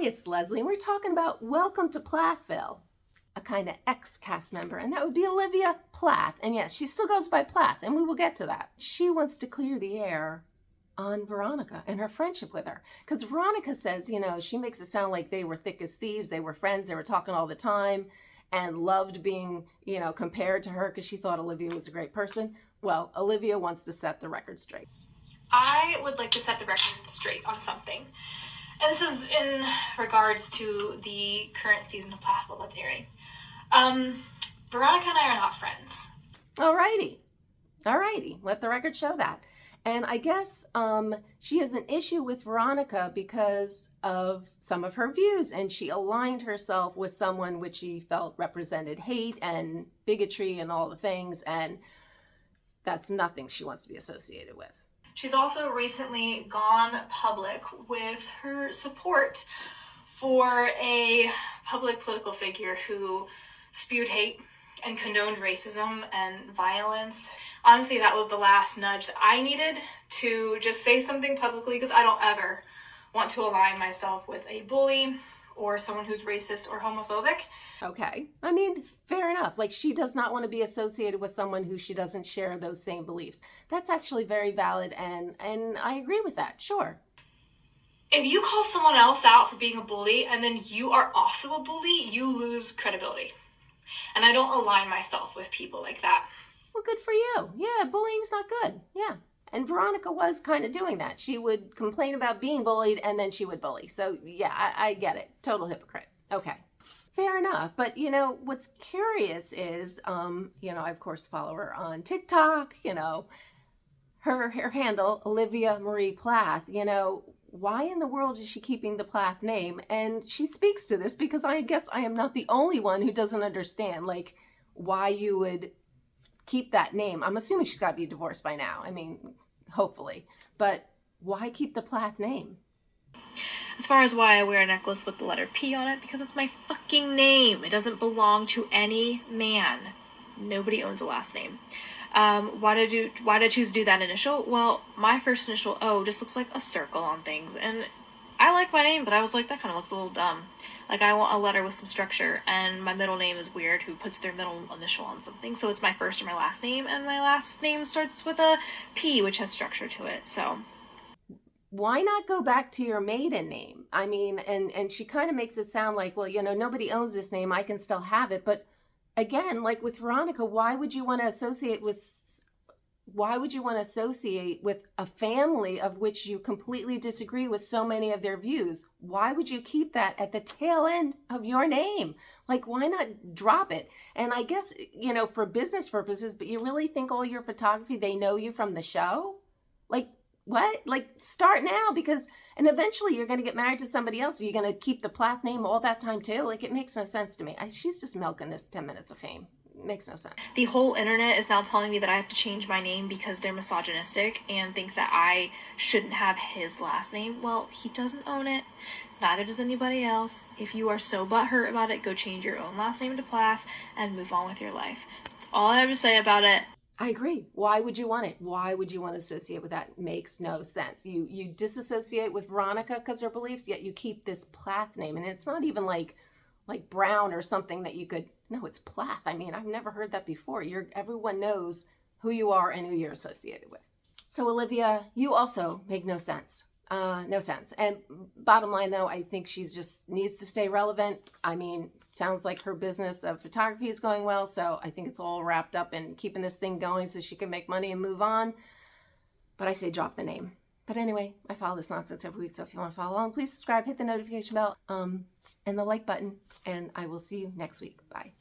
Hi, it's Leslie, and we're talking about Welcome to Plathville, a kind of ex-cast member, and that would be Olivia Plath. And yes, she still goes by Plath, and we will get to that. She wants to clear the air on Veronica and her friendship with her. Because Veronica says, she makes it sound like they were thick as thieves, they were friends, they were talking all the time, and loved being, compared to her because she thought Olivia was a great person. Well, Olivia wants to set the record straight. I would like to set the record straight on something. And this is in regards to the current season of Plathville that's airing. Veronica and I are not friends. Alrighty. Let the record show that. And I guess she has an issue with Veronica because of some of her views, and she aligned herself with someone which she felt represented hate and bigotry and all the things, and that's nothing she wants to be associated with. She's also recently gone public with her support for a public political figure who spewed hate and condoned racism and violence. Honestly, that was the last nudge that I needed to just say something publicly, because I don't ever want to align myself with a bully or someone who's racist or homophobic. Okay. I mean, fair enough. Like, she does not want to be associated with someone who she doesn't share those same beliefs. That's actually very valid, and I agree with that, sure. If you call someone else out for being a bully and then you are also a bully, you lose credibility. And I don't align myself with people like that. Well, good for you. Yeah, bullying's not good. Yeah. And Veronica was kind of doing that. She would complain about being bullied and then she would bully. So yeah, I get it. Total hypocrite. Okay. Fair enough. But what's curious is, I of course follow her on TikTok, her handle, Olivia Marie Plath, why in the world is she keeping the Plath name? And she speaks to this because I guess I am not the only one who doesn't understand, like, why you would keep that name. I'm assuming she's got to be divorced by now. I mean, hopefully. But why keep the Plath name? As far as why I wear a necklace with the letter P on it, because it's my fucking name. It doesn't belong to any man. Nobody owns a last name. Why did I choose to do that initial? Well, my first initial O just looks like a circle on things, and I like my name, but I was like, that kind of looks a little dumb. Like, I want a letter with some structure, and my middle name is weird, who puts their middle initial on something, so it's my first or my last name, and my last name starts with a P, which has structure to it, so. Why not go back to your maiden name? I mean, and she kind of makes it sound like, well, nobody owns this name, I can still have it, but again, like with Veronica, why would you want to associate with a family of which you completely disagree with so many of their views? Why would you keep that at the tail end of your name? Like, why not drop it? And I guess, for business purposes, but you really think all your photography, they know you from the show? Like, what? Like, start now, and eventually you're going to get married to somebody else. Are you going to keep the Plath name all that time too? Like, it makes no sense to me. She's just milking this 10 minutes of fame. It makes no sense. The whole internet is now telling me that I have to change my name because they're misogynistic and think that I shouldn't have his last name. Well, he doesn't own it. Neither does anybody else. If you are so butthurt about it, go change your own last name to Plath and move on with your life. That's all I have to say about it. I agree. Why would you want it? Why would you want to associate with that? It makes no sense. You disassociate with Veronica because her beliefs, yet you keep this Plath name. And it's not even like Brown or something that you could, no, it's Plath. I mean, I've never heard that before. Everyone knows who you are and who you're associated with. So Olivia, you also make no sense. No sense. And bottom line though, I think she's just needs to stay relevant. I mean, sounds like her business of photography is going well, so I think it's all wrapped up in keeping this thing going so she can make money and move on. But I say drop the name. But anyway, I follow this nonsense every week, so if you want to follow along, please subscribe, hit the notification bell, and the like button, and I will see you next week. Bye.